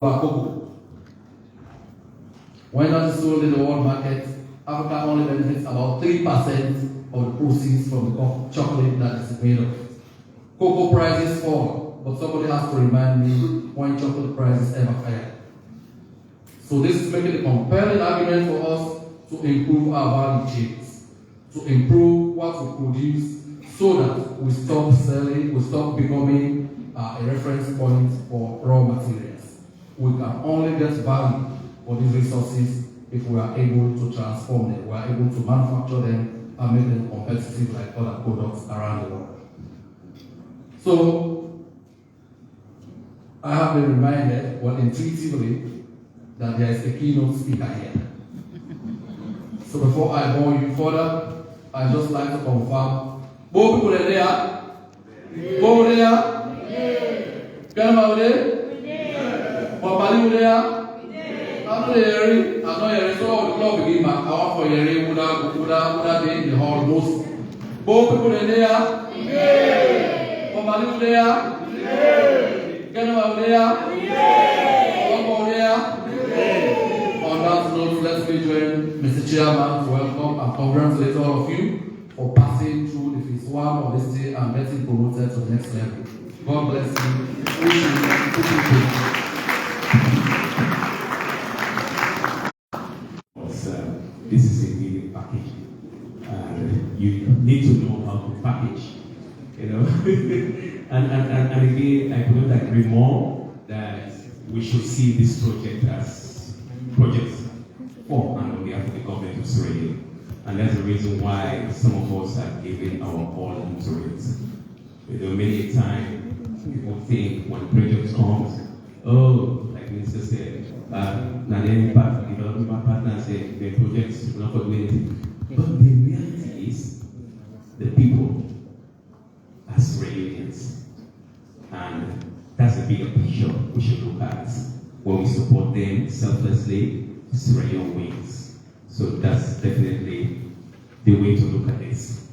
cocoa. When that is sold in the world market, Africa only benefits about 3% of the proceeds from the chocolate that is made of. Cocoa prices fall, but somebody has to remind me when chocolate prices ever fell. So this is making a compelling argument for us to improve our value chains, to improve what we produce so that we stop selling, we stop becoming a reference point for raw materials. We can only get value for these resources if we are able to transform them, we are able to manufacture them and make them competitive like other products around the world. So, I have been reminded, well, intuitively, that there is a keynote speaker here. So before I bore you further, I'd just like to confirm, both people are there? Both are there? Can I there? Papa there? I'm not hearing, so the club begin back out for hearing would be in the hall most. Both people are there? Papa there? Can I there? Papa there? On that note, let's join Mr. Chairman to welcome and congratulate all of you for passing through the phase 1 of this day and getting promoted to the next level. God bless you. This is a needed package. You need to know how to package, you know. and again, I couldn't agree more that we should see this project as projects for and on behalf of the government of Sierra Leone. And that's the reason why some of us have given our all into it. You know, many times people think when project comes, oh, like Minister said, development partners say the projects will not do anything. But the reality is the people are Sierra Leoneans. And that's a bigger picture we should look at when we support them selflessly. Sierra Leone wins. So that's definitely the way to look at this.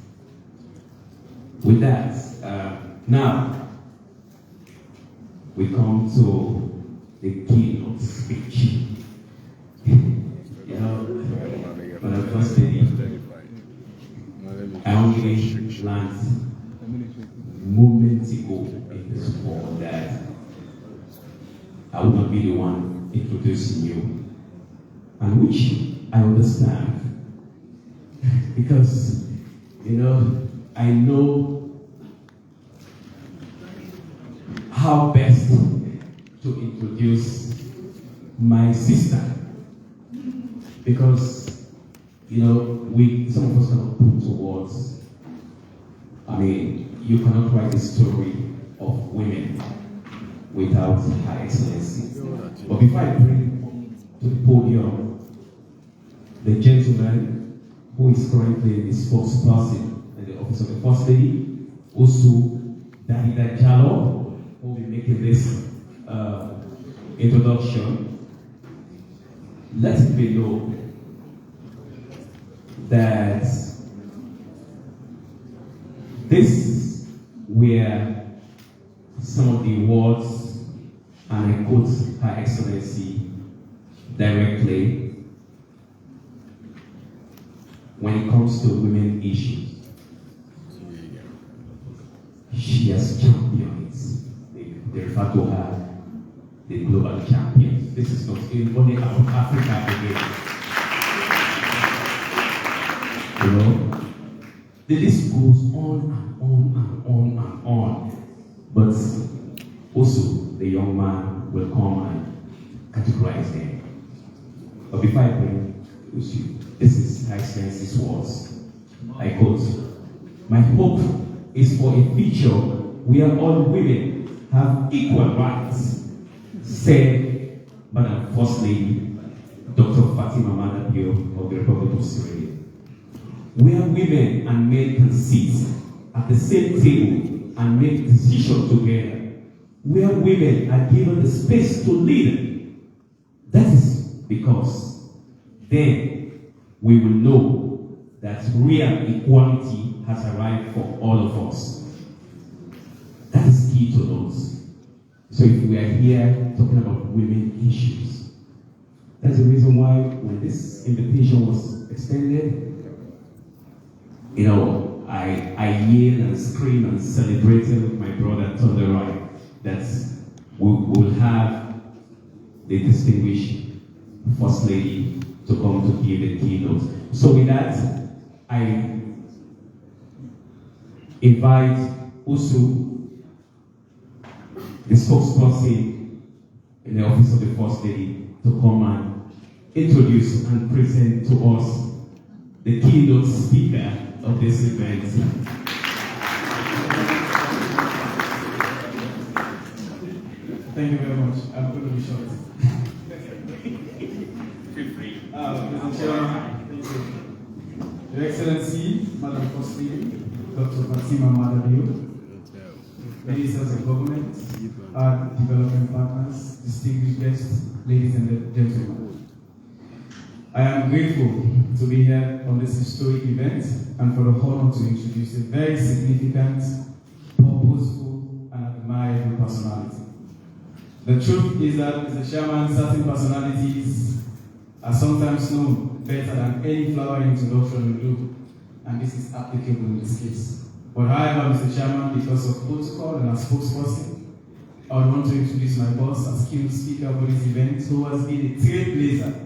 With that, now we come to the keynote speech. You know, when I first studied, I only learned moments ago in the school that I would not be the one introducing you. And which I understand, because, you know, I know how best to introduce my sister, because, you know, some of us cannot put to words. I mean, you cannot write the story of women without Her Excellency. But before I bring to the podium the gentleman who is currently the spokesperson in the office of the First Lady, also Davida Jallo, who will be making this introduction. Let it be known that this were some of the words, and I quote Her Excellency directly, when it comes to women issues. She has champions. They refer to her the global champion. This is not only about Africa again. You know, the list goes on and on and on and on. But also, the young man will come and categorize them. But before I bring you, this is Her Excellency's words. I quote, "My hope is for a future where all women have equal rights," said Madam First Lady, Dr. Fatima Maada of the Republic of Sierra Leone. Where women and men can sit at the same table and make decisions together. Where women are given the space to lead. That is because then we will know that real equality has arrived for all of us. That is key to those. So if we are here talking about women issues, that's the reason why when this invitation was extended, I yelled and screamed and celebrated with my brother to the right that we will have the distinguished First Lady to come to give the keynote. So with that, I invite Usu, the spokesperson in the office of the First Lady, to come and introduce and present to us the keynote speaker of this event. Thank you very much. I'm going to be short. Feel free. Mr. Chairman, thank you. Your Excellency, Madam First Lady, Dr. Fatima Maada, Ministers of Government, our development partners, distinguished guests, ladies and gentlemen. I am grateful to be here on this historic event and for the honor to introduce a very significant, purposeful, and admirable personality. The truth is that, Mr. Chairman, certain personalities are sometimes known better than any flower introduction will do, and this is applicable in this case. But however, Mr. Chairman, because of protocol and as spokesperson, I would want to introduce my boss as keynote speaker for this event, who has been a trailblazer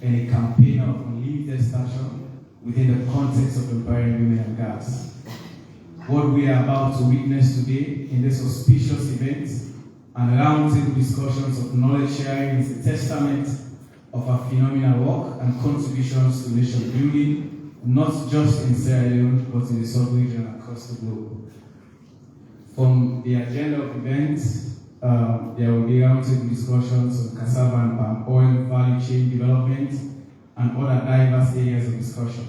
and a campaigner of unlimited stature within the context of empowering women and girls. What we are about to witness today in this auspicious event and roundtable discussions of knowledge sharing is a testament of our phenomenal work and contributions to nation building, not just in Sierra Leone, but in the sub-region and across the globe. From the agenda of events, there will be roundtable discussions on cassava and palm oil value chain development and other diverse areas of discussion.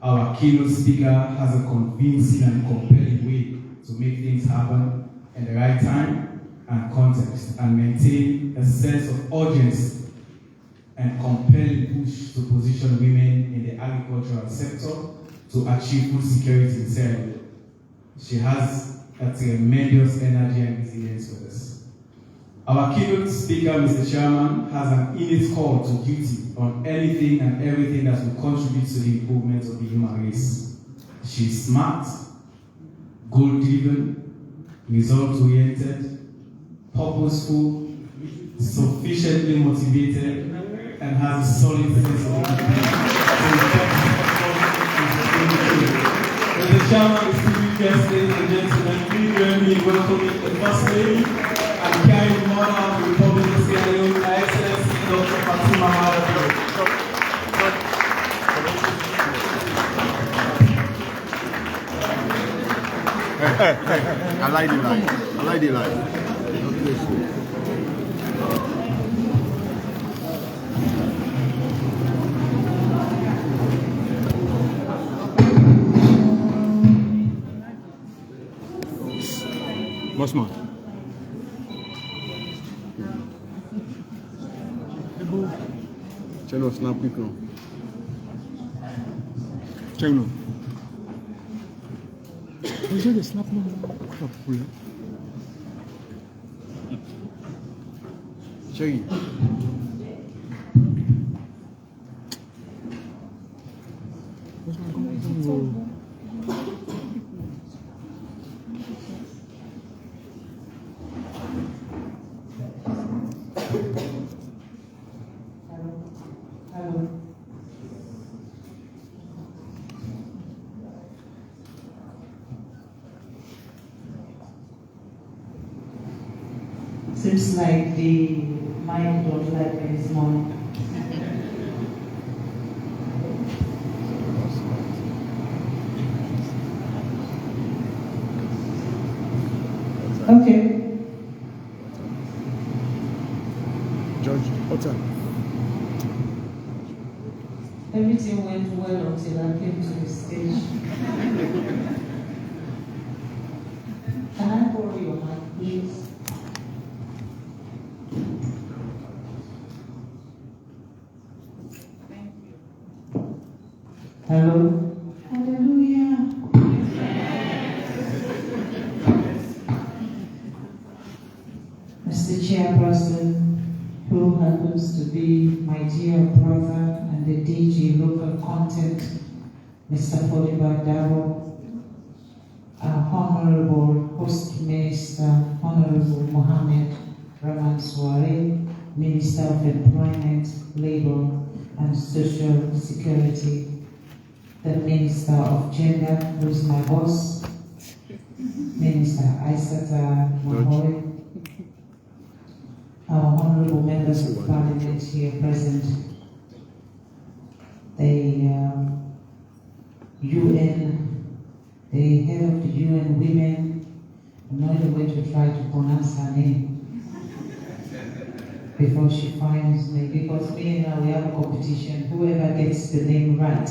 Our keynote speaker has a convincing and compelling way to make things happen in the right time and context and maintain a sense of urgency and compelling push to position women in the agricultural sector to achieve food security in Sierra Leone. She has a tremendous energy and resilience for this. Our keynote speaker, Mr. Chairman, has an innate call to duty on anything and everything that will contribute to the improvement of the human race. She is smart, goal-driven, result-oriented, purposeful, sufficiently motivated, and has a solid sense of Mr. Chairman, distinguished guests, ladies and gentlemen, please join me in welcoming the First Lady and carrying mother of the Republic of Sierra Leone, Her Excellency Dr. Fatima Maada. I like the light. I like the light. Bossman. Check no snap quick now. Check no. Is it a snap no? Crap, pull it. Check it. Bossman, come on. Seems like the mind don't like me this morning. Okay. George, what's up? Everything went well until I came to the stage. Can I borrow your mic, please? Hello? Hallelujah. happens to be my dear brother and the DG local content, Mr. Fatima Maada, our Honorable Host Minister, Honorable Mohammed Rahman Suare, Minister of Employment, Labour and Social Security, the Minister of Gender, who is my boss, Minister Aissata Mahoy, our honorable members of parliament here present, the UN, the head of the UN Women. I'm not even going to try to pronounce her name before she finds me, because me and her, we have a competition. Whoever gets the name right,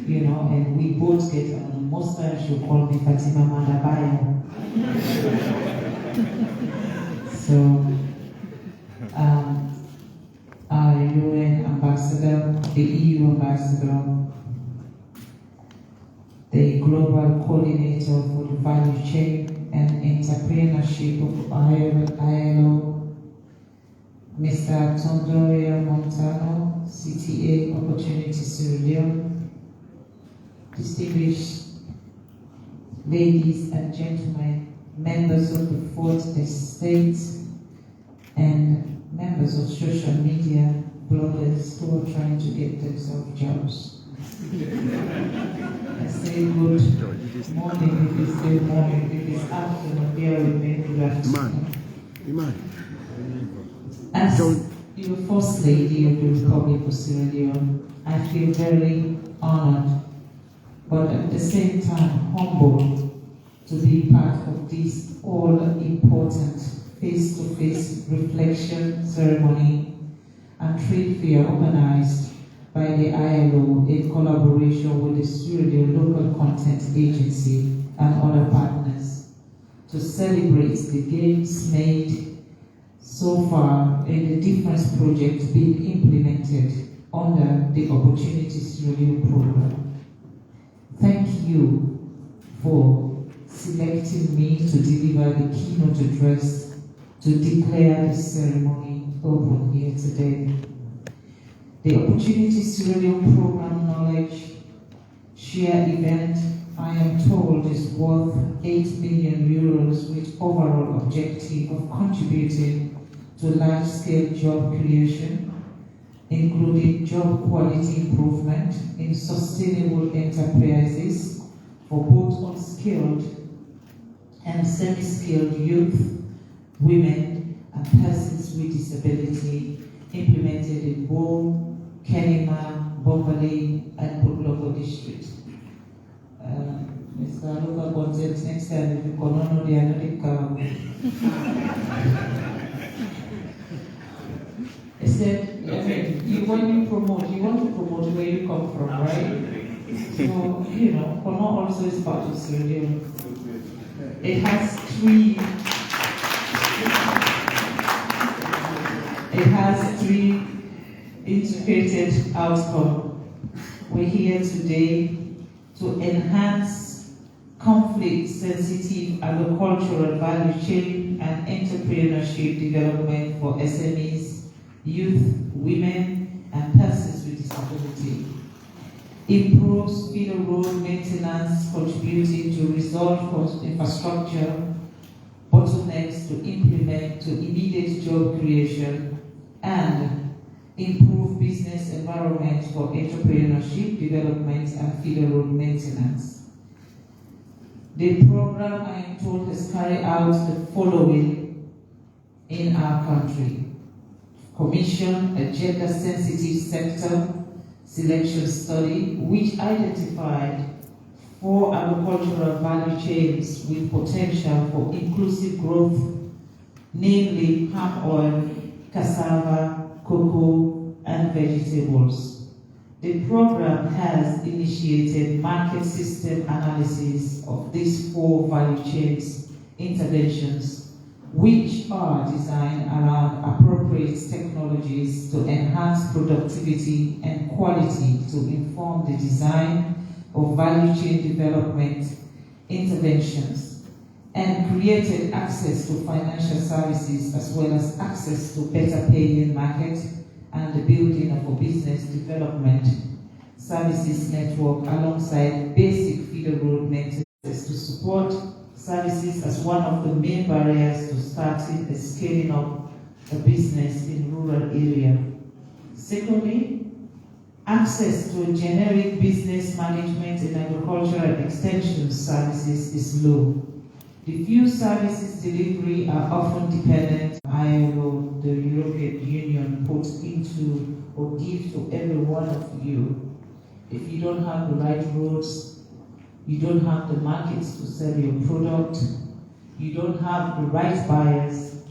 you know, and we both get on. Most times she'll call me Fatima Maada. So, our UN ambassador, the EU ambassador, the global coordinator for the value chain and entrepreneurship of ILO, Mr. Tondoria Montano, CTA Opportunity Sierra Leone, distinguished ladies and gentlemen, members of the fourth estate, and members of social media, bloggers who are trying to get themselves jobs. I say good morning if it's still morning, if it's afternoon, bear with me, good afternoon. As your First Lady of the Republic of Sierra Leone, I feel very honored, but at the same time humbled to be part of this all-important face-to-face reflection ceremony and trade fair organized by the ILO in collaboration with the Sierra Leone Local Content Agency and other partners to celebrate the gains made so far in the different projects being implemented under the Opportunity Sierra Leone program. Thank you for selecting me to deliver the keynote address to declare the ceremony open here today. The Opportunity Sierra Leone Program Knowledge Share event, I am told, is worth 8 million euros with overall objective of contributing to large-scale job creation, including job quality improvement in sustainable enterprises for both unskilled and semi-skilled youth, women, and persons with disability, implemented in Bo, Kenema, Bombali, and Putlogo district. Mr. Local Content, next time if you come on, they are not in Kawa. I said, when you promote, you want to promote where you come from, right? So, you know, Kono also is part of Sierra Leone. It has three integrated outcomes. We're here today to enhance conflict-sensitive agricultural value chain and entrepreneurship development for SMEs, youth, women, and persons with disability. Improves feeder road maintenance, contributing to resolve infrastructure bottlenecks to implement to immediate job creation, and improve business environment for entrepreneurship development and feeder road maintenance. The program, I am told, has carried out the following in our country. Commission a gender-sensitive sector selection study which identified 4 agricultural value chains with potential for inclusive growth, namely palm oil, cassava, cocoa, and vegetables. The program has initiated market system analysis of these 4 value chains interventions, which are designed around appropriate technologies to enhance productivity and quality to inform the design of value chain development interventions and created access to financial services as well as access to better paying market and the building of a business development services network alongside basic feeder road maintenance to support services as one of the main barriers to starting and scaling up a business in rural area. Secondly, access to generic business management and agricultural extension services is low. The few services delivery are often dependent on ILO, the European Union, put into or give to every one of you. If you don't have the right roads, you don't have the markets to sell your product, you don't have the right buyers,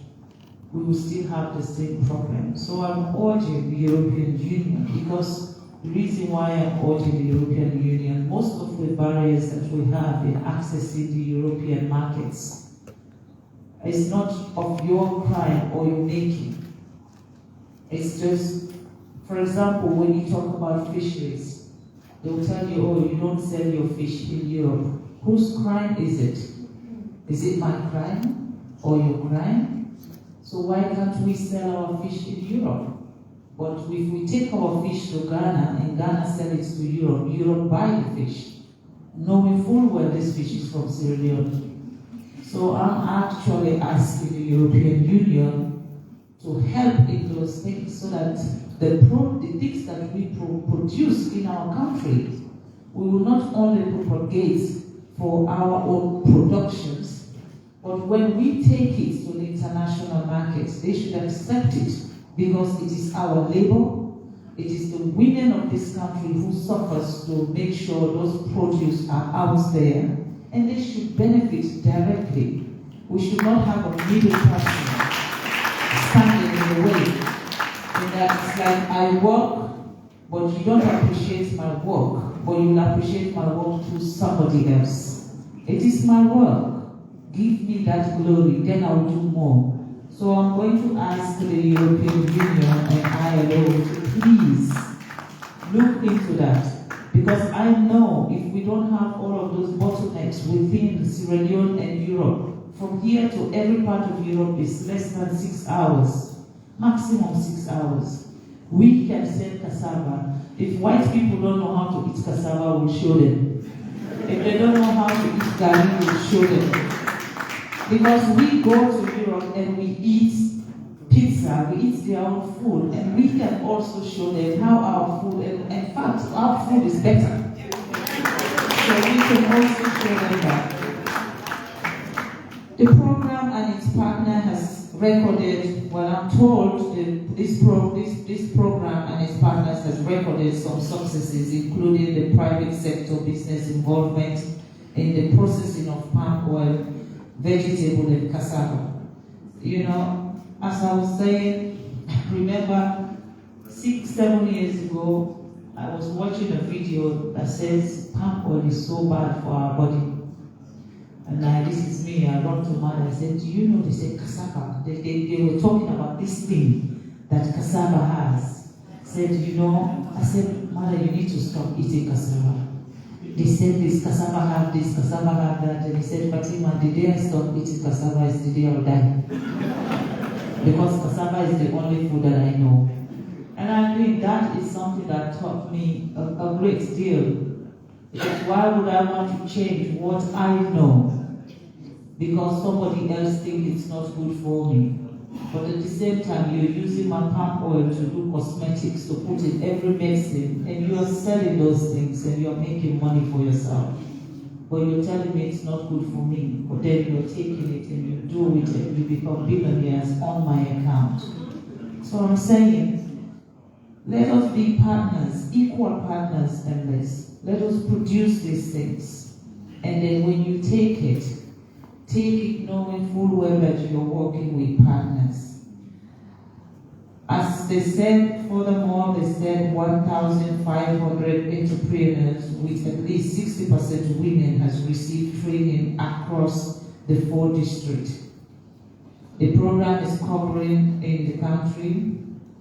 we will still have the same problem. So I'm urging the European Union, because the reason why I'm urging the European Union, most of the barriers that we have in accessing the European markets is not of your crime or your making. It's just, for example, when you talk about fisheries, they will tell you, oh, you don't sell your fish in Europe. Whose crime is it? Is it my crime or your crime? So why can't we sell our fish in Europe? But if we take our fish to Ghana and Ghana sell it to Europe, Europe buy the fish, knowing full well this fish is from Sierra Leone. So I'm actually asking the European Union to help in those things so that the things that we produce in our country, we will not only propagate for our own productions, but when we take it to the international markets, they should accept it, because it is our labor, it is the women of this country who suffers to make sure those produce are out there, and they should benefit directly. We should not have a middle person standing in the way. And that it's like, I work, but you don't appreciate my work, but you will appreciate my work through somebody else. It is my work. Give me that glory, then I'll do more. So I'm going to ask the European Union and ILO to please look into that. Because I know if we don't have all of those bottlenecks within Sierra Leone and Europe, from here to every part of Europe is less than 6 hours, maximum 6 hours. We can sell cassava. If white people don't know how to eat cassava, we'll show them. If they don't know how to eat garri, we'll show them. Because we go to Europe and we eat pizza, we eat their own food, and we can also show them how our food, and in fact, our food is better. So we can also show them that. The program and its partner has recorded, well, I'm told this program and its partners has recorded some successes, including the private sector business involvement in the processing of palm oil, vegetable and cassava. You know, as I was saying, remember 6-7 years ago, I was watching a video that says palm oil is so bad for our body. And this is me, I run to Mother, I said, do you know, they said cassava. They were talking about this thing that cassava has. Said, you know, I said, Mother, you need to stop eating cassava. They said this cassava have this, cassava have that, and he said, Fatima, the day I stop eating cassava is the day I'll die. Because cassava is the only food that I know. And I think that is something that taught me a great deal. Because why would I want to change what I know? Because somebody else thinks it's not good for me. But at the same time, you're using my palm oil to do cosmetics, to put in every medicine, and you are selling those things and you're making money for yourself. But you're telling me it's not good for me. But then you're taking it and you do it and you become billionaires on my account. So I'm saying, let us be partners, equal partners and less. Let us produce these things. And then when you take it knowing full well that you're working with partners. As they said, furthermore, they said 1,500 entrepreneurs with at least 60% women has received training across the 4 districts. The program is covering in the country.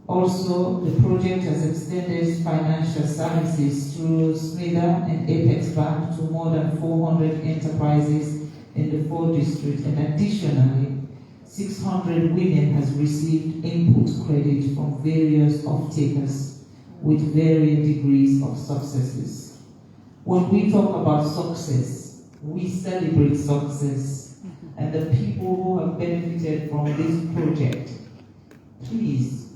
Also, the project has extended financial services through Smither and Apex Bank to more than 400 enterprises in the 4 districts, and additionally, 600 women has received input credit from various off-takers with varying degrees of successes. When we talk about success, we celebrate success, and the people who have benefited from this project, please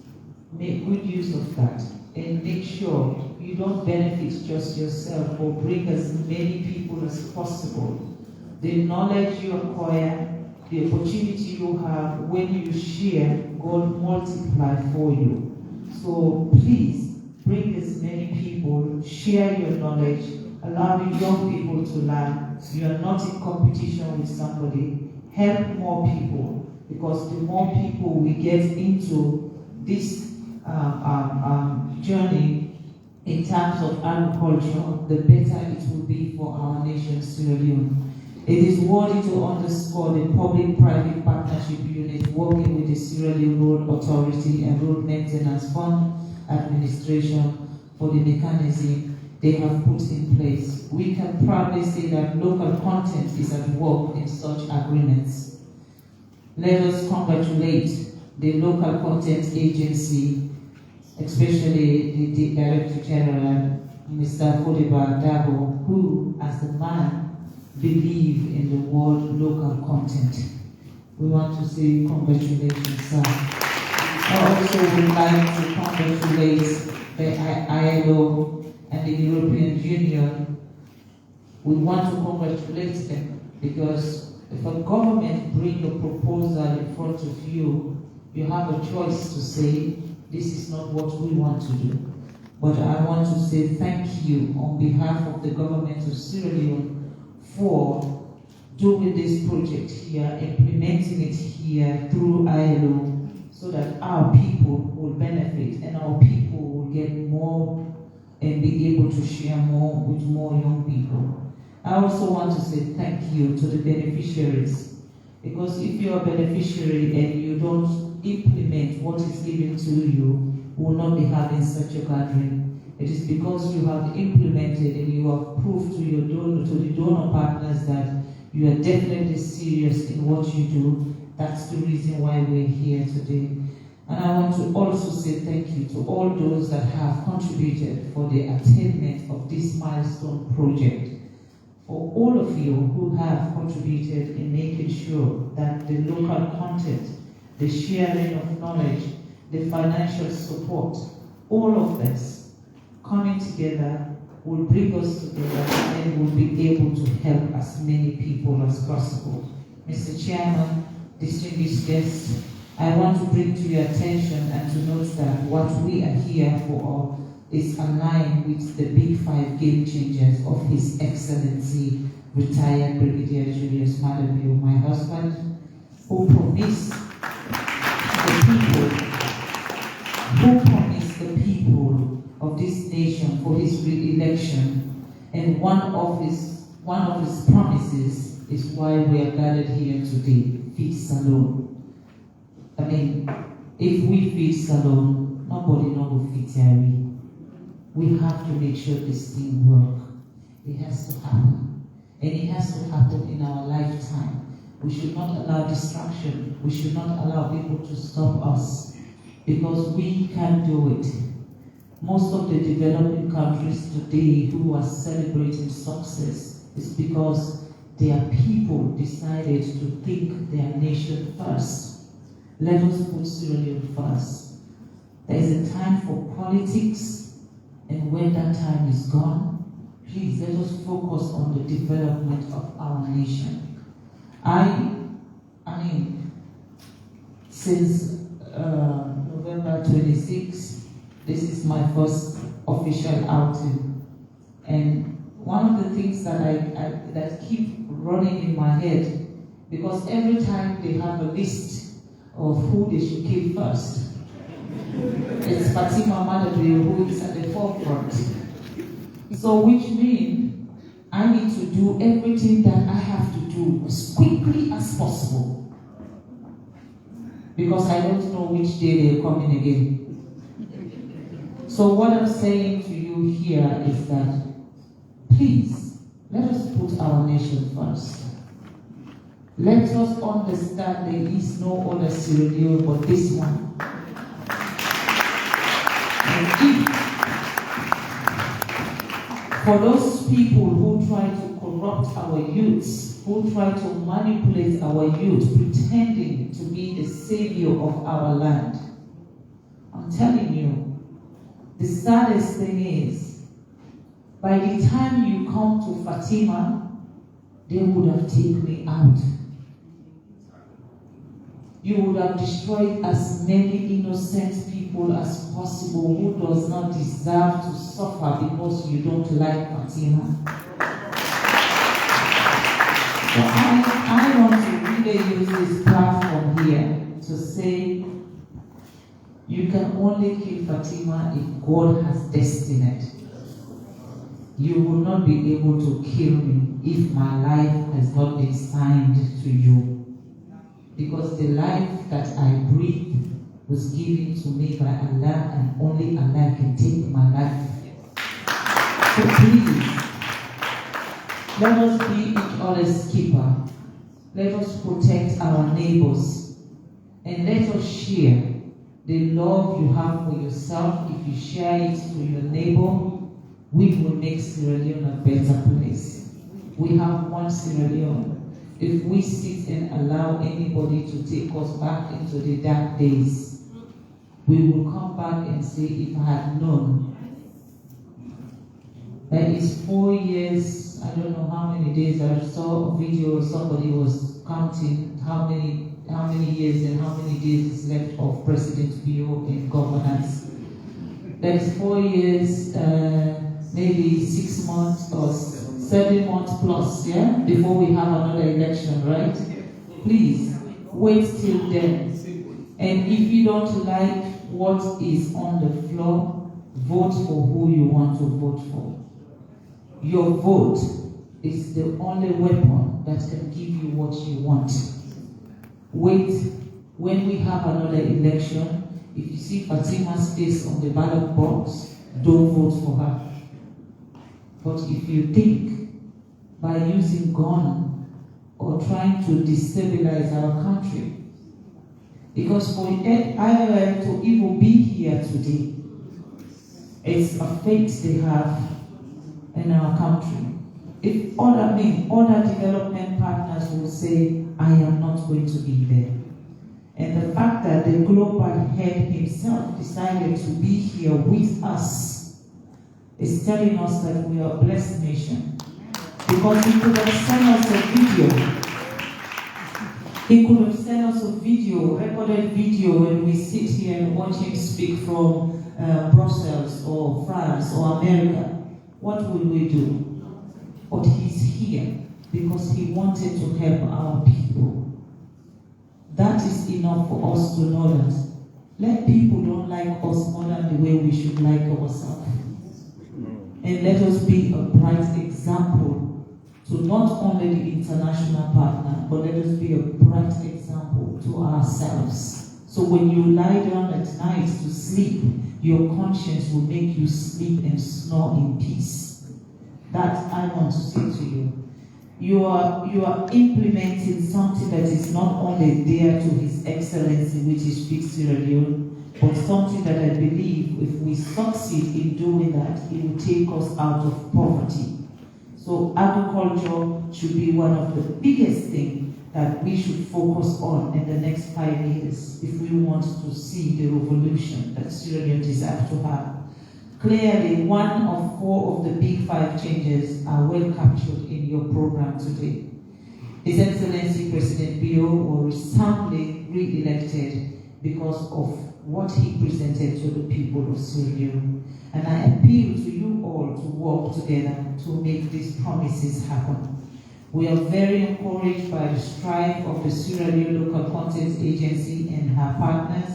make good use of that and make sure you don't benefit just yourself, or bring as many people as possible. The knowledge you acquire, the opportunity you have, when you share, God multiply for you. So please bring as many people, share your knowledge, allow the young people to learn. You are not in competition with somebody. Help more people, because the more people we get into this journey in terms of agriculture, the better it will be for our nation, Sierra Leone. It is worthy to underscore the public-private partnership unit working with the Sierra Leone Road Authority and Road Maintenance Fund Administration for the mechanism they have put in place. We can proudly say that local content is at work in such agreements. Let us congratulate the local content agency, especially the Director General, Mr. Fodeba Dabo, who, as the man, believe in the word local content. We want to say congratulations, sir. I also would like to congratulate the ILO and the European Union. We want to congratulate them, because if a government brings a proposal in front of you, you have a choice to say, this is not what we want to do. But I want to say thank you on behalf of the government of Sierra Leone for doing this project here, implementing it here through ILO, so that our people will benefit and our people will get more and be able to share more with more young people. I also want to say thank you to the beneficiaries, because if you're a beneficiary and you don't implement what is given to you, we will not be having such a gathering. It is because you have implemented and you have proved to your donor, to the donor partners, that you are definitely serious in what you do. That's the reason why we're here today. And I want to also say thank you to all those that have contributed for the attainment of this milestone project. For all of you who have contributed in making sure that the local content, the sharing of knowledge, the financial support, all of this coming together will bring us together and will be able to help as many people as possible. Mr. Chairman, distinguished guests, I want to bring to your attention and to note that what we are here for is aligned with the big 5 game changers of His Excellency, retired Brigadier Julius Madabio, my husband, who promised the people of this nation for his re-election, and one of his promises is why we are gathered here today: feed Salone. I mean, if we feed Salone, nobody will feed Terry. We have to make sure this thing works. It has to happen, and it has to happen in our lifetime. We should not allow distraction. We should not allow people to stop us, because we can do it. Most of the developing countries today who are celebrating success is because their people decided to think their nation first. Let us put Sierra Leone first. There is a time for politics, and when that time is gone, please let us focus on the development of our nation. I mean, since November 26, this is my first official outing, and one of the things that that keep running in my head, because every time they have a list of who they should kill first, it's Fatima Maada who is at the forefront. So which means I need to do everything that I have to do as quickly as possible, because I don't know which day they're coming again. So what I'm saying to you here is that, please, let us put our nation first. Let us understand there is no other Sierra Leone but this one. And if for those people who try to corrupt our youths, who try to manipulate our youth, pretending to be the savior of our land, I'm telling you, the saddest thing is, by the time you come to Fatima, they would have taken me out. You would have destroyed as many innocent people as possible who does not deserve to suffer because you don't like Fatima. So I want to really use this platform here to say, you can only kill Fatima if God has destined. You will not be able to kill me if my life has not been signed to you. Because the life that I breathe was given to me by Allah, and only Allah can take my life. So please, let us be each other's keeper. Let us protect our neighbors. And let us share the love you have for yourself. If you share it to your neighbor, we will make Sierra Leone a better place. We have one Sierra Leone. If we sit and allow anybody to take us back into the dark days, we will come back and say, if I had known. That is 4 years, I don't know how many days. I saw a video, somebody was counting how many years and how many days is left of President Bio in governance. That is 4 years, maybe 6 months or 7 months plus, yeah, before we have another election, right? Please, wait till then. And if you don't like what is on the floor, vote for who you want to vote for. Your vote is the only weapon that can give you what you want. Wait, when we have another election, if you see Fatima's face on the ballot box, don't vote for her. But if you think by using gun or trying to destabilize our country, because for ILO to even be here today, it's a fate they have in our country. If other development partners will say, I am not going to be there. And the fact that the global head himself decided to be here with us is telling us that we are a blessed nation. Because he could have sent us a video. He could have sent us a video, recorded video, and we sit here and watch him speak from Brussels or France or America. What will we do? But he's here because he wanted to help our people. That is enough for us to know that. Let people don't like us more than the way we should like ourselves. And let us be a bright example to not only the international partner, but let us be a bright example to ourselves. So when you lie down at night to sleep, your conscience will make you sleep and snore in peace. That I want to say to you. You are implementing something that is not only dear to His Excellency, which is Big Sierra Leone, but something that I believe if we succeed in doing that, it will take us out of poverty. So agriculture should be one of the biggest things that we should focus on in the next 5 years if we want to see the revolution that Sierra Leone deserves to have. Clearly, one of 4 of the big 5 changes are well captured in your program today. His Excellency President Bio was soundly re-elected because of what he presented to the people of Sierra Leone. And I appeal to you all to work together to make these promises happen. We are very encouraged by the strive of the Sierra Leone Local Content Agency and her partners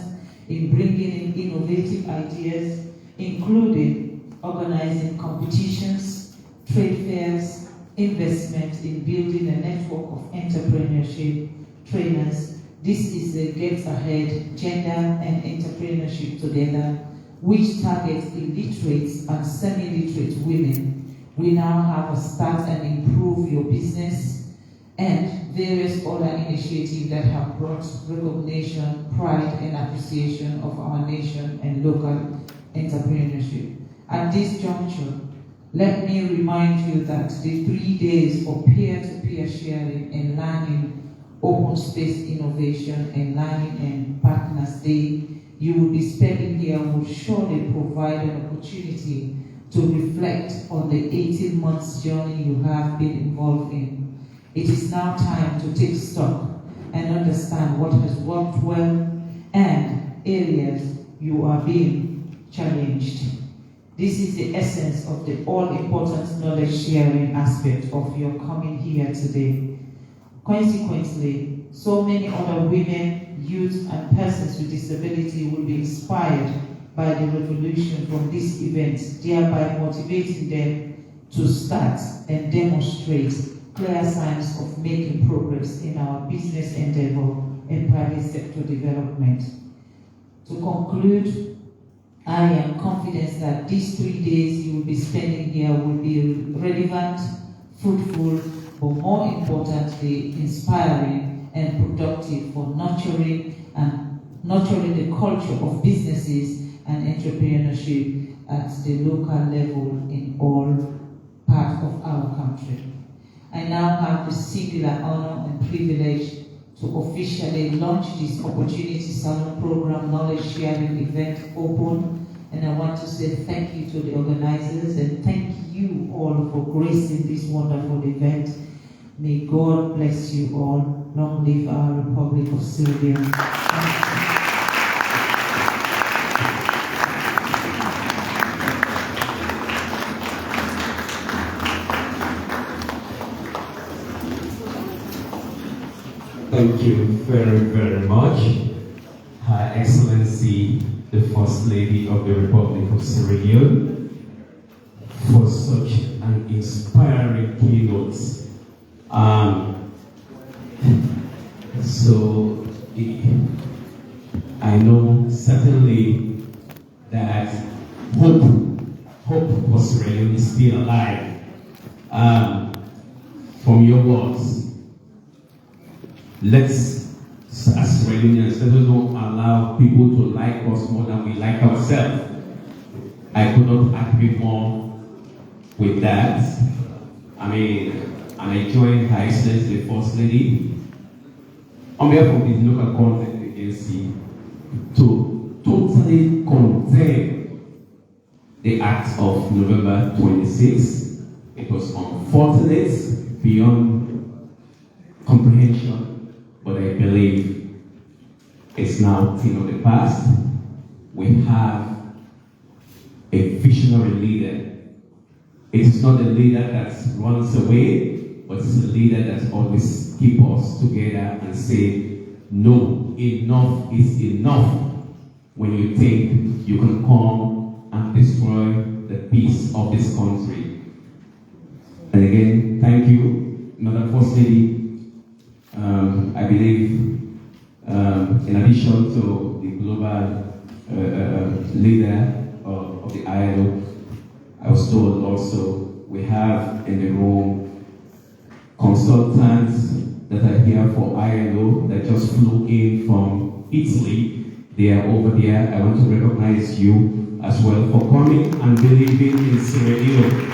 in bringing in innovative ideas, including organizing competitions, trade fairs, investment in building a network of entrepreneurship trainers. This is the Get Ahead Gender and Entrepreneurship Together, which targets illiterate and semi-literate women. We now have a Start and Improve Your Business and various other initiatives that have brought recognition, pride, and appreciation of our nation and local entrepreneurship. At this juncture, let me remind you that the 3 days of peer-to-peer sharing and learning, open space innovation and learning and partners day you will be spending here will surely provide an opportunity to reflect on the 18 months journey you have been involved in. It is now time to take stock and understand what has worked well and areas you are being challenged. This is the essence of the all-important knowledge sharing aspect of your coming here today. Consequently, so many other women, youth, and persons with disability will be inspired by the revolution from this event, thereby motivating them to start and demonstrate clear signs of making progress in our business endeavor and private sector development. To conclude, I am confident that these 3 days you will be spending here will be relevant, fruitful, but more importantly, inspiring and productive for nurturing the culture of businesses and entrepreneurship at the local level in all parts of our country. I now have the singular honor and privilege to officially launch this Opportunity Salone Program Knowledge Sharing Event open, and I want to say thank you to the organizers and thank you all for gracing this wonderful event. May God bless you all. Long live our Republic of Serbia. Thank you very, very much, Her Excellency, the First Lady of the Republic of Sierra Leone, for such an inspiring keynote. So I know certainly that hope for Sierra Leone is still alive. From your words, let's, as Sierra Leoneans, let us don't allow people to like us more than we like ourselves. I could not agree more with that. I mean, and I join Her Excellency, the First Lady, on behalf of the local content agency, to totally condemn the act of November 26. It was unfortunate beyond comprehension, but I believe it's now a thing of the past. We have a visionary leader. It is not a leader that runs away, but it's a leader that always keeps us together and say, no, enough is enough. When you think you can come and destroy the peace of this country. And again, thank you, Madam First Lady. I believe, in addition to the global leader of the ILO, I was told also we have in the room consultants that are here for ILO that just flew in from Italy. They are over there. I want to recognize you as well for coming and believing in Sierra Leone.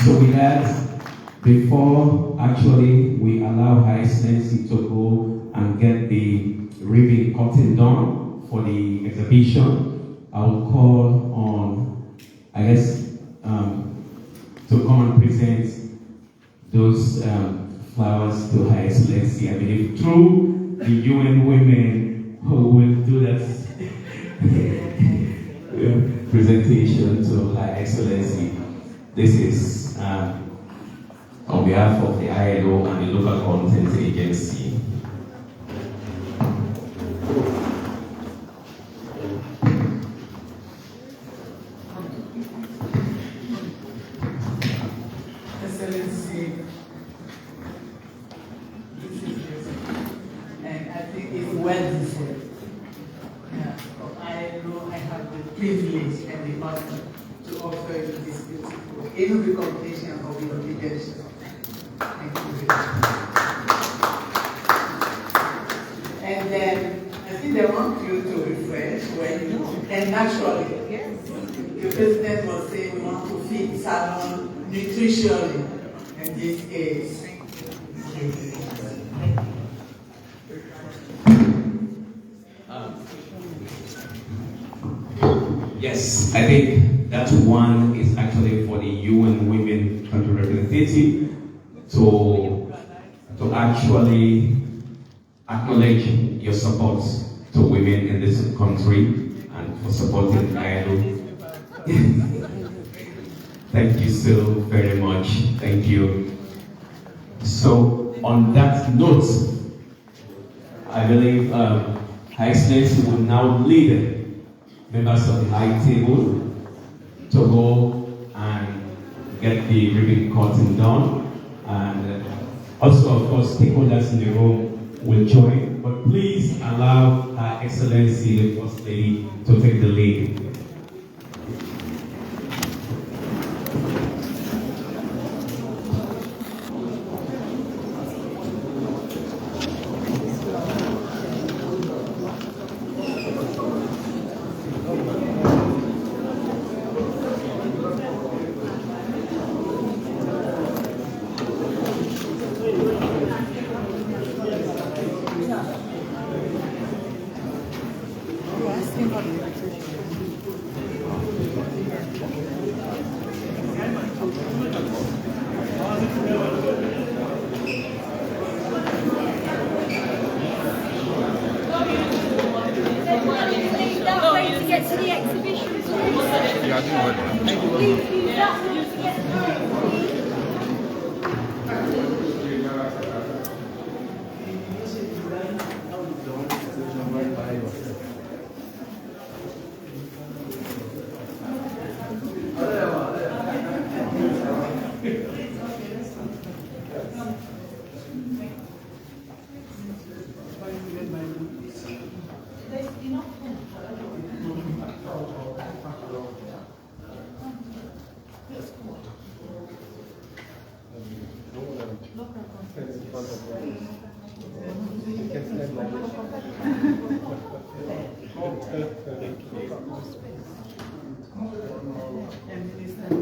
So with that, before actually we allow Her Excellency to go and get the ribbon cutting done for the exhibition, I will call on, I guess, to come and present those flowers to Her Excellency. I believe through the UN women who will do that presentation to Her Excellency. This is on behalf of the ILO and the local content agency. Excellency, this is beautiful, and I think it's well deserved. Yeah, I know I have the privilege and the honor to offer you this beautiful, in recognition of your leadership. Thank you. And then I think they want you to refresh when you, and naturally, yes. The president was saying we want to feed Salone nutritionally, and this is. Yes, I think that one is actually for the UN Women Country Representative to actually acknowledge your support to women in this country and for supporting ILO. Thank you so very much. Thank you. So on that note, I believe Her Excellency will now lead members of the high table to go and get the ribbon cutting done, and also of course stakeholders in the room will join, but please allow Her Excellency the First Lady to take the lead.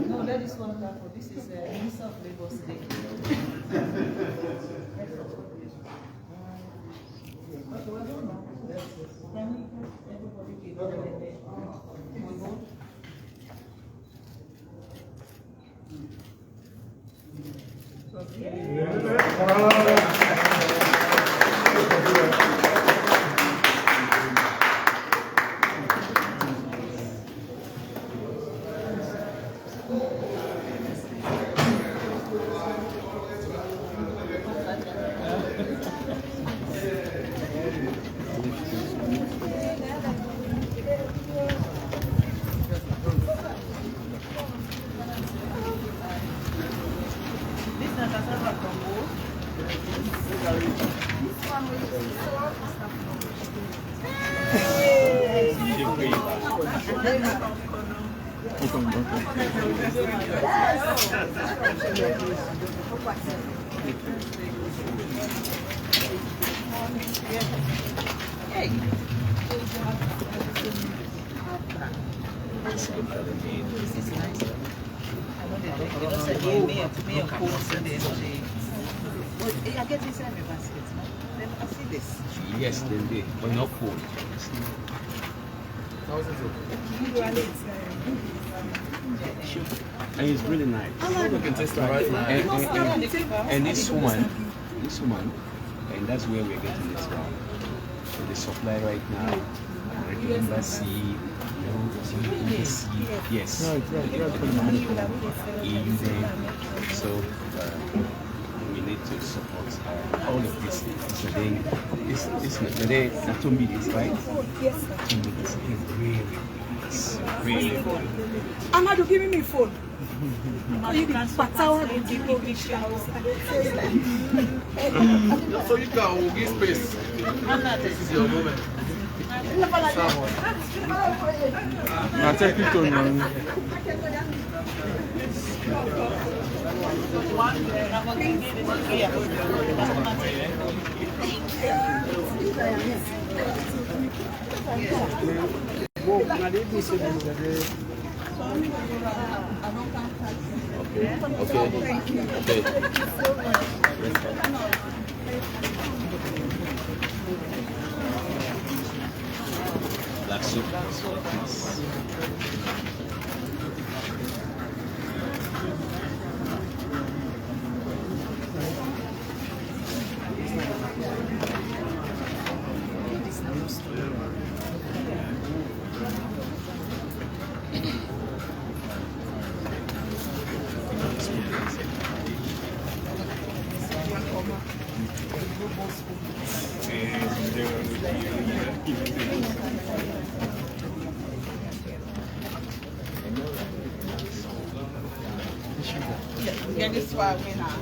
No, that is wonderful. This is Minister of Labor's Day. Yes, they did, but not full. And it's really nice. And this woman, and that's where we're getting this from. So the supply right now, the embassy, yes, EU there. So we need to support all of this. So then, today, Natumbi is right. Yes, sir. Natumbi is really good. Amadu, give me my phone. You can Patawa and people which So you can give space. This is your moment. Na take it on man. Black soup. Get this far away now.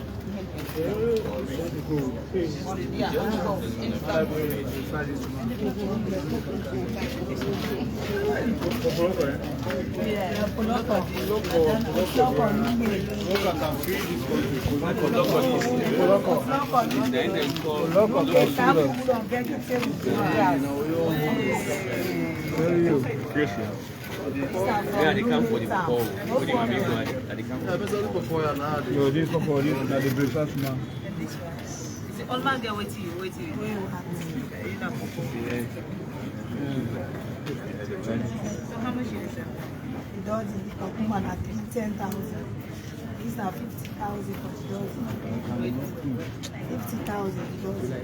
Yeah, they come for the call. What do you want me to do? They come for the No, this one for this, na the breakfast man. All man get waiting. So how much is it? The dozen, the woman at 10,000. These are 50,000 for the dozen. 50,000 the dozen.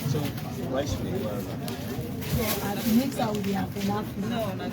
So, why should they go? So at mix out with the apple. No, not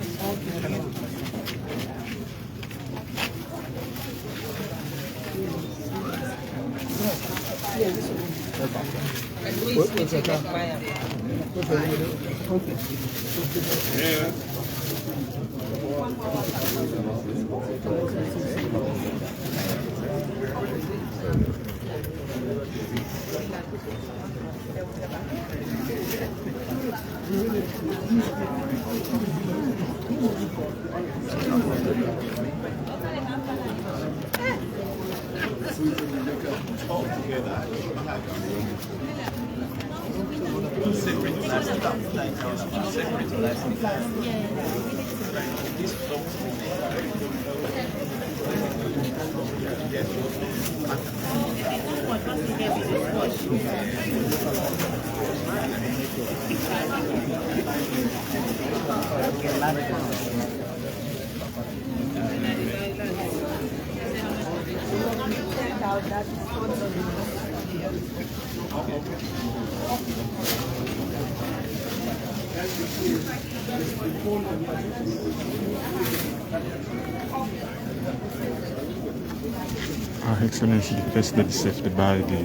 Her Excellency, the President is by the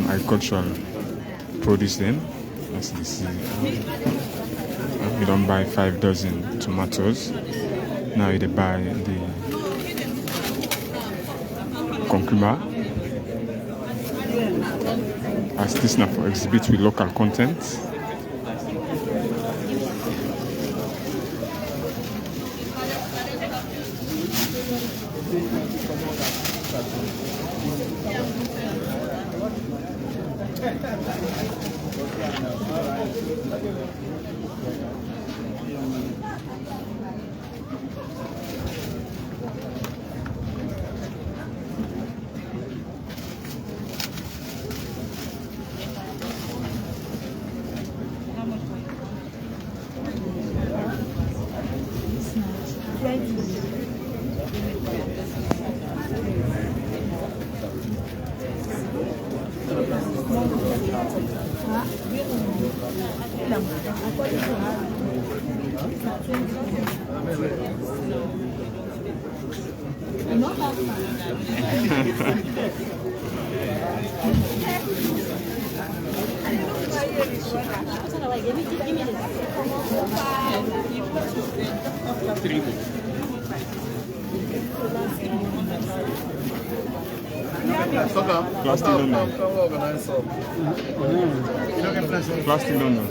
agricultural produce then, as you see. We don't buy 5 dozen tomatoes. Now they buy the concumba. As this now for exhibit with local content. Plastic London. Plastic London.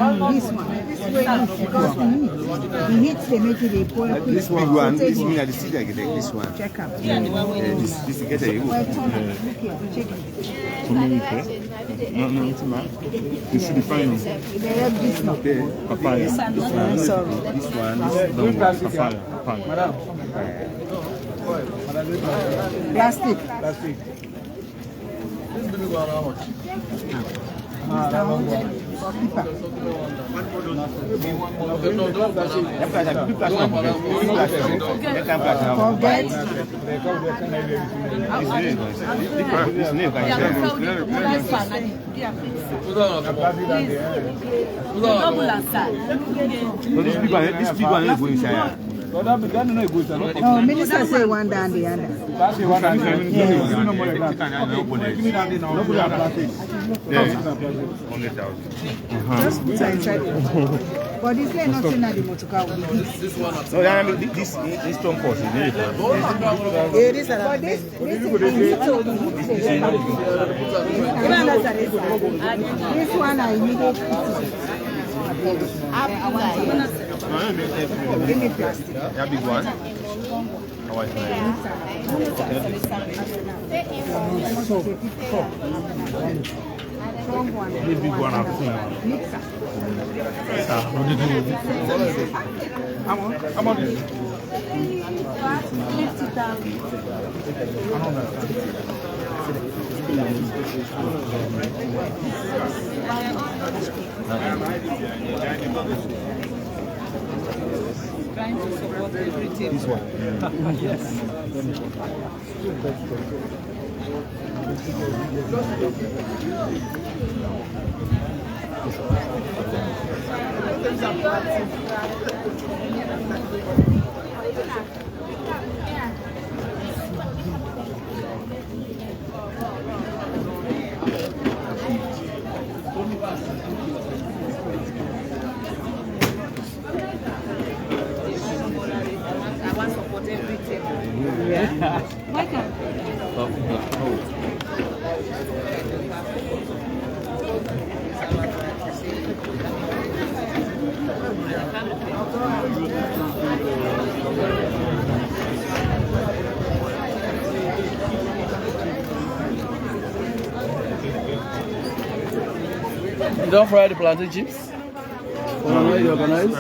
This one. This way, because the heat they make it a point. This big one, this mean that the city I get this one. Check out. This get a Well, turn it. Look here, check it. No, it's not. You see the final. They have this one. Papaya. Sorry. this one, Papaya. Plastic. This big one, how much? This big one is going inside. Oh, Minister say one down the other. Just put her inside. But is there nothing that the motor car will be? This one, This strong force is really But this is this one I needed. Give me plastic. that big one. How is Strong one. This big one I've seen. Mixer. How about this? 50,000. Trying to support everything. This one. Yes. You don't fry the plantain chips? Organize, organize?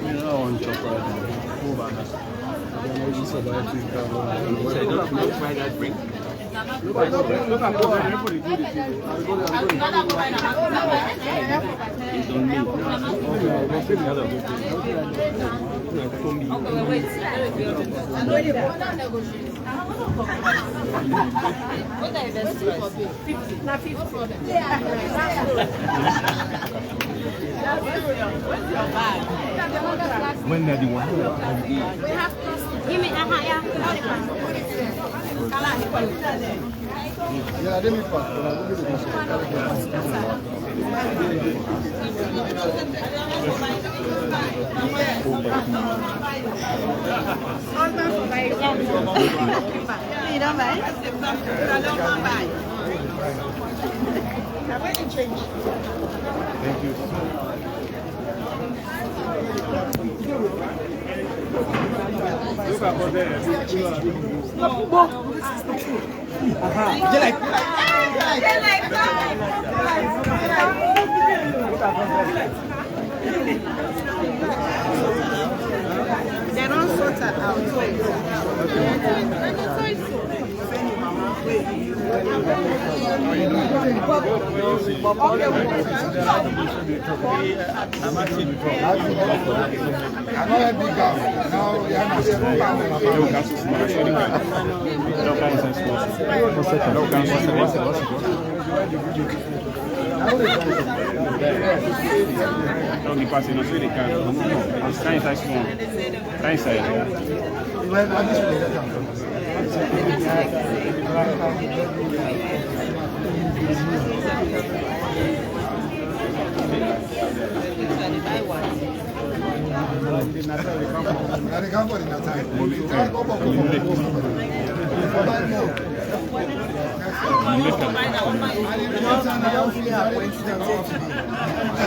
You know, I want to chop right now. When they do one. Give me Yeah, let me pass. Thank you. Look at there. They don't sort that out. Don't be passing us really can. Está inside small. Está inside.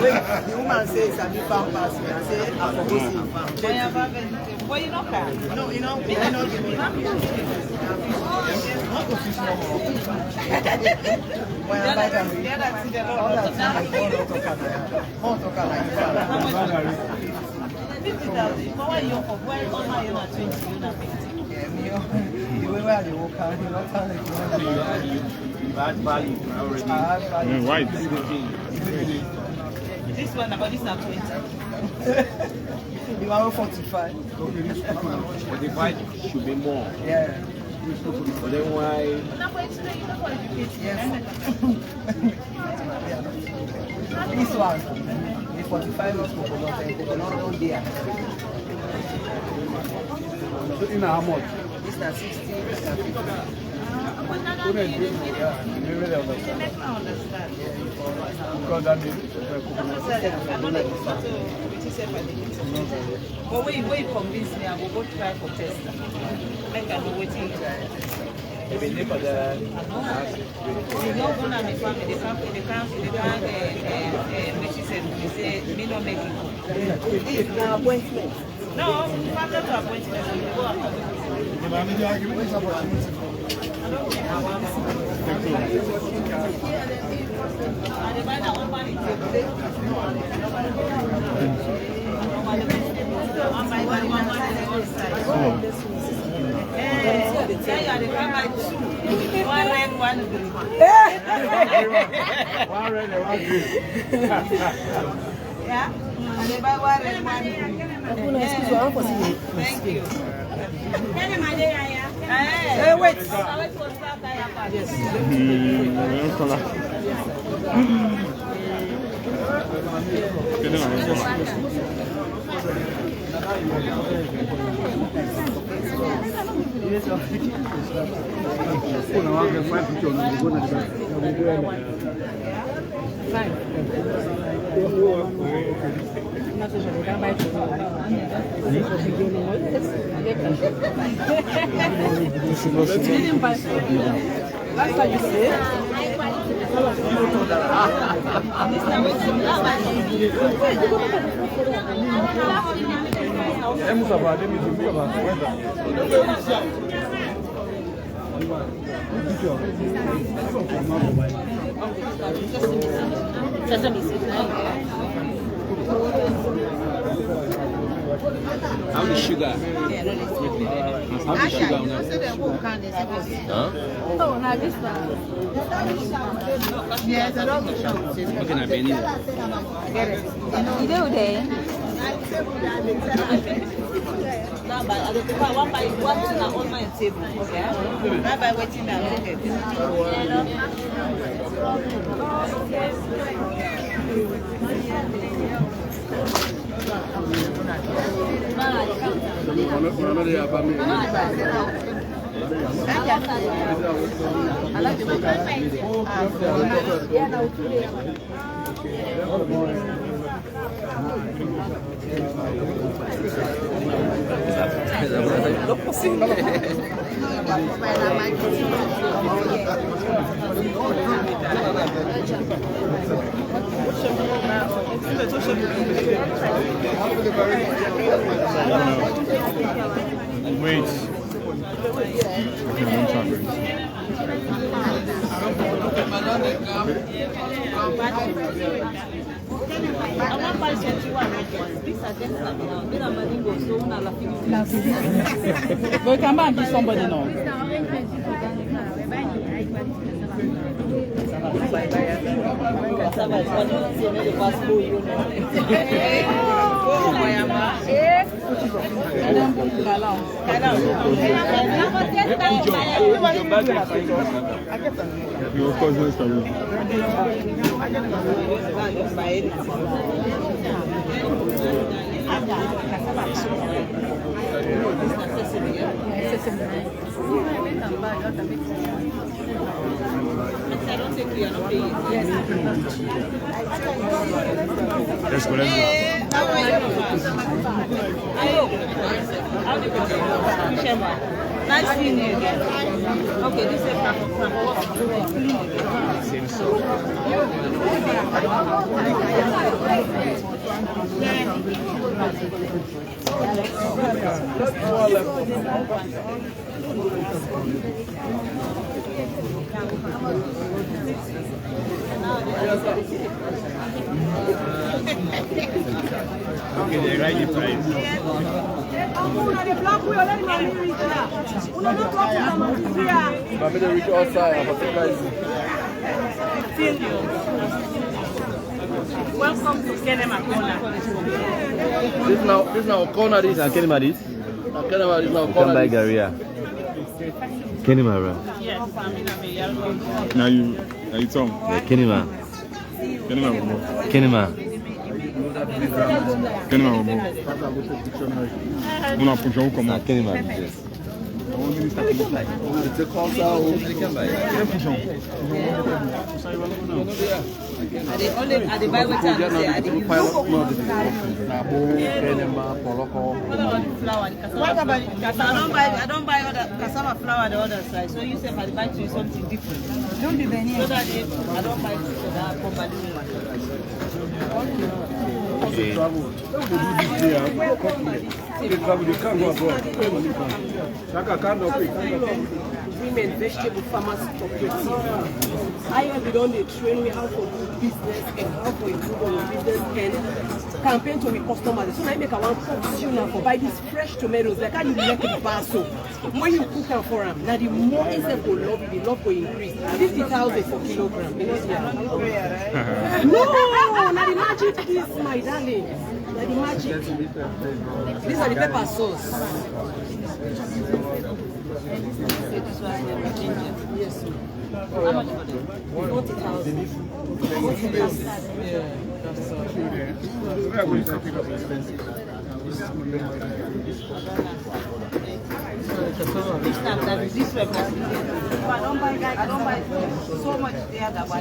The woman says a big farm pass. I say I'm proposing. Well, you know that. No, you know, I know you mean. When I buy them, all that time I go to Canada. Why you for? Why all my you are 20? You are 50. The way where they walk out, you not tell it. Bad value already. White. This one, but this is 20. You are 45. But the white should be more. Yeah. But then why? Yes. This one, the 45 was coconut all there. So in how much? This is 60, this is 50. Because that is but when you convince me, I will go try for test. Like I know what you try. You don't go on the family, the can't, she said, me not make it. This is an appointment. No, family to appointment. One red, one green. one red and one green. Yeah? They buy one red, one green. Thank you. Hey, wait. Last time you say how the sugar? How the sugar? Oh, now this one. Yes, I don't know. Okay, now Benny. You do there. now by other people, one by one thing on my table. Okay. Now by waiting now. I like the Wait. But come back to somebody now. Your cousin's coming. Sesame. Let's go, let's go. Nice seeing you again. Okay, this is Okay, they write the price. I'm going to reach outside. I'm welcome to Kenema Corner. This now corner this and Kenema this. Kenema is now corner. By Garia. Kenima, Yes, I'm in a Now you Tom. yeah, Kenima. Kenima. On a pour Jean comment? Kenima. C'est comme ça. I dey buy what I say. I dey use flour. I don't buy other cassava flour the other side. So you say I buy to you something different. Don't be benny. So that I don't buy to that properly. Okay. Women vegetable farmers cooperative. ILO don dey train me how to do business and how to improve on your business and campaign to my customers. So I make one cook you now for buy these fresh tomatoes like how you make the basso. When you cook them for them, now the more insect will love it, the love will increase. 50,000 for kilogram. You know, no, now the magic is my darling. Now the magic. These are the pepper sauce. Yes. How much for them? 40,000. Yeah, that's this I don't buy so much there that I buy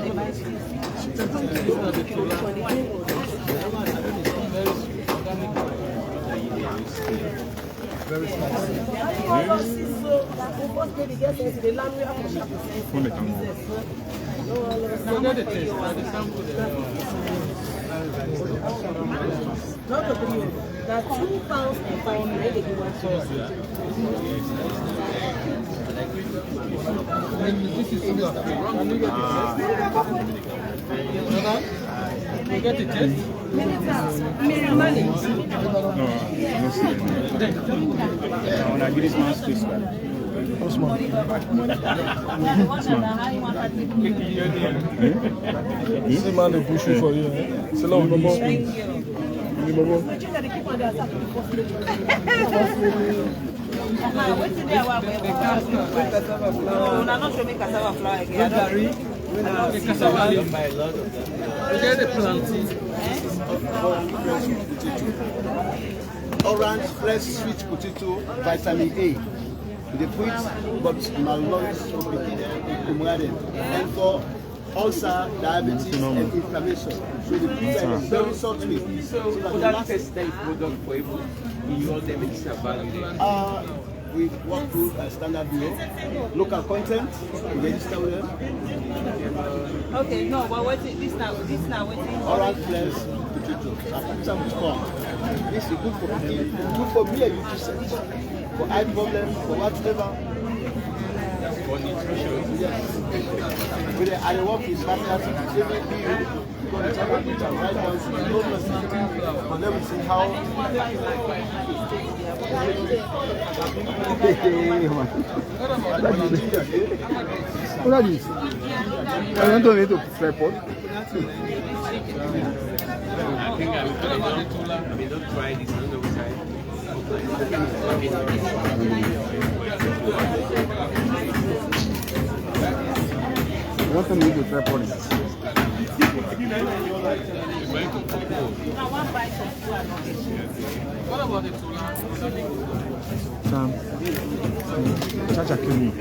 Phone the camera. That's 2 pounds and 500. You get it, yes? Money. No, I don't see it. I want to give this man space. See man, they push you for you. C'est là où le moment. Orange, fresh, sweet potato, vitamin A. They put but malnourished and for ulcer, diabetes, and inflammation. So they put very salt with. So that test that product for people in all the medicinal value. We work with standard bureau, local content, register with them. Okay, no, but what is this now? This now waiting. Orange fresh potato. I put some corn. This is good for me. Good for me and you to search. For eye problem, for whatever. For nutrition. Yes. With the I work with partners every day. Because I work with them right now. No necessity. But let me see how. What is this? I don't need to tripod. I think I may not try this on the side. I don't need to tripod. What about the Sam, charger came in.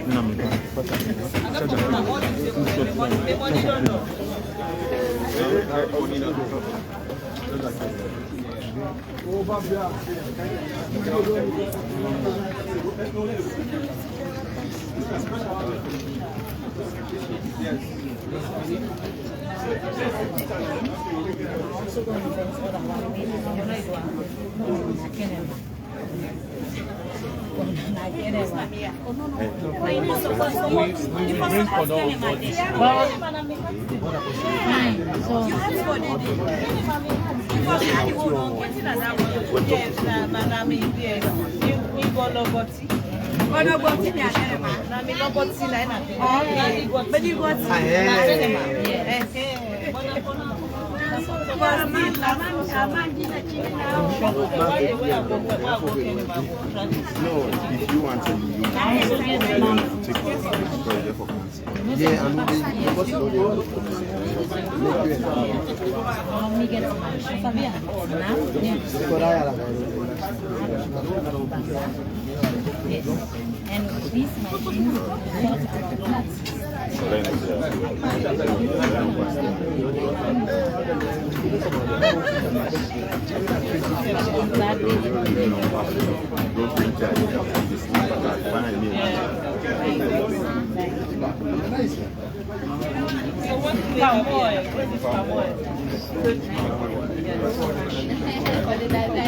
No, if you want to, you take it for class. Yeah, and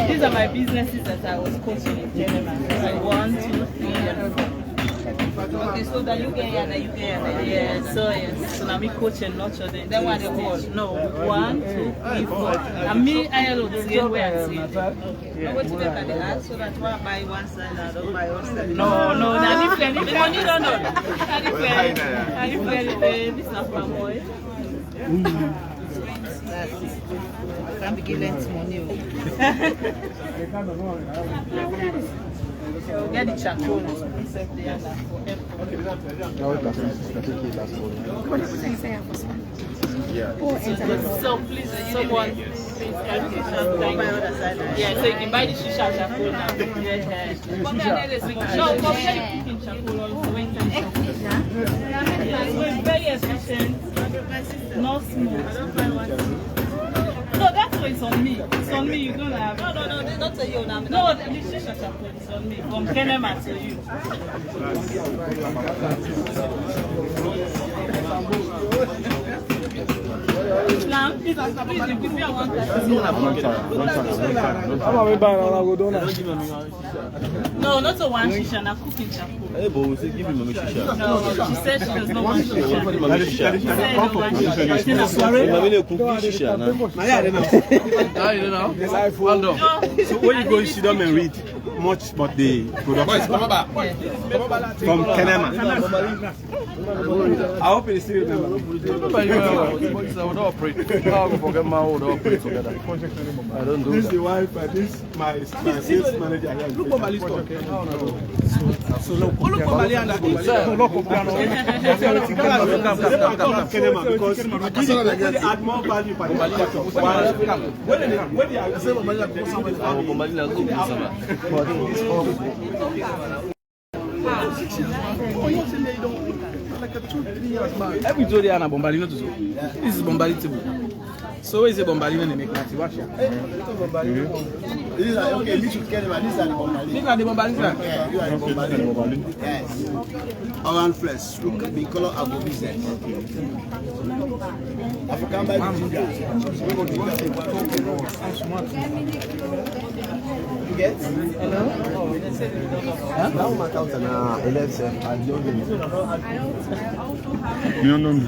These are my businesses that I was coaching in Geneva. Like 1, 2, 3, and 4. Okay, so the UK and the UK and the yes. So now me coach and nurture them. Then what the whole? No, 1, 2, 3, 4. And me ILO the same way I see. I'm going to make an ad so that one buy one side and I don't buy one side. No, that's different. The money don't know. That's different. This is not for more. I can't be giving money. Get the charcoal. So please, someone, please help me. Yeah, so you can buy the shisha charcoal now. No, come get the cooking charcoal also. It's very efficient, not smooth. No, that's why it's on me. It's on me. You don't have. No, not to you now. No, the shisha charcoal is on me. From Kenema to you. Islam, please, give me a one time. No, not a one shisha, a cooking charcoal. Hey, but we say give him a shisha. No, she said she does not want shisha. She said no one shisha. So when you go, you sit down and read much about the production from Kenema. I hope you still remember. I don't do this. This is the wife and this my sales manager. Look for my list. So look for Maliana. Because they add more value by every day they are Bombalino to do. This is Bombalino. So is a Bombalino and make Nati watch. This is okay, you should get this and Bombalino. These are the Bombalino. Yes. Orange flesh, look the color of the business. African by the you get? Hello? Now my account and 11 and don't You don't know me.